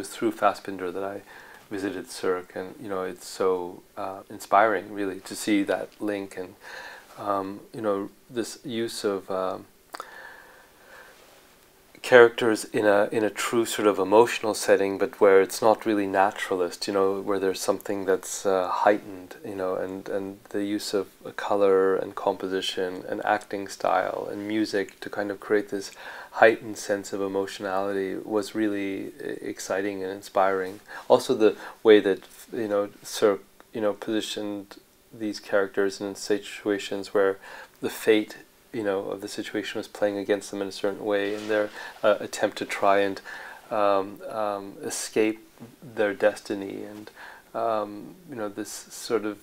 was through Fassbinder that I visited Cirque, and you know, it's so inspiring, really, to see that link, and you know, this use of characters in a true sort of emotional setting, but where it's not really naturalist, you know, where there's something that's heightened, you know, and the use of color and composition and acting style and music to kind of create this heightened sense of emotionality was really exciting and inspiring. Also the way that, you know, Cirque, you know, positioned these characters in situations where the fate, you know, of the situation was playing against them in a certain way, and their attempt to try and escape their destiny, and you know, this sort of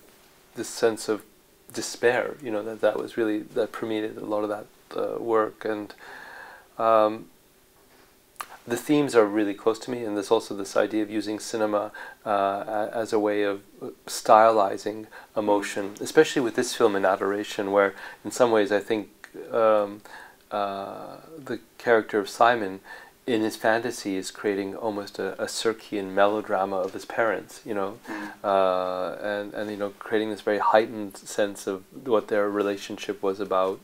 this sense of despair, you know, that was really, that permeated a lot of that work. And the themes are really close to me, and there's also this idea of using cinema as a way of stylizing emotion, especially with this film in Adoration, where in some ways I think the character of Simon in his fantasy is creating almost a Circean melodrama of his parents, you know, and you know, creating this very heightened sense of what their relationship was about.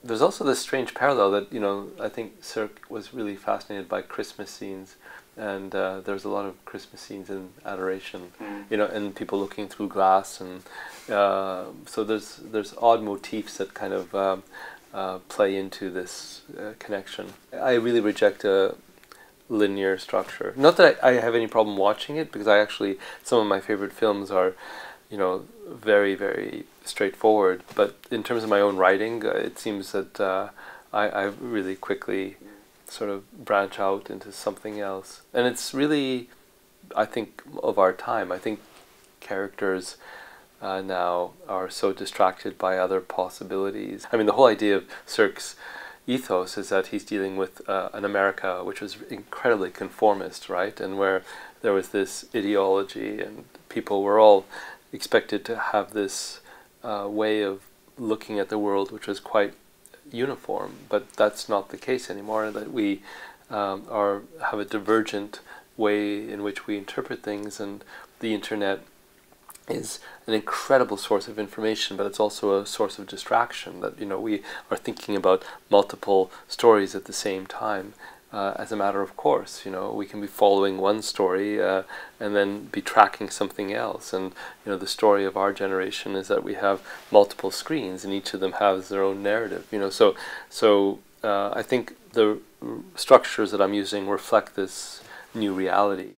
There's also this strange parallel that, you know, I think Cirque was really fascinated by Christmas scenes, and there's a lot of Christmas scenes in Adoration, you know, and people looking through glass, and so there's odd motifs that kind of play into this connection. I really reject a linear structure. Not that I have any problem watching it, because I actually, some of my favorite films are, you know, very, very straightforward, but in terms of my own writing, it seems that I really quickly sort of branch out into something else. And it's really, I think, of our time. I think characters now are so distracted by other possibilities. I mean, the whole idea of Cirque's ethos is that he's dealing with an America which was incredibly conformist, right? And where there was this ideology, and people were all expected to have this way of looking at the world which was quite uniform, but that's not the case anymore. That we have a divergent way in which we interpret things, and the internet is an incredible source of information, but it's also a source of distraction. That, you know, we are thinking about multiple stories at the same time. As a matter of course, you know, we can be following one story and then be tracking something else. And, you know, the story of our generation is that we have multiple screens, and each of them has their own narrative. You know, so I think the structures that I'm using reflect this new reality.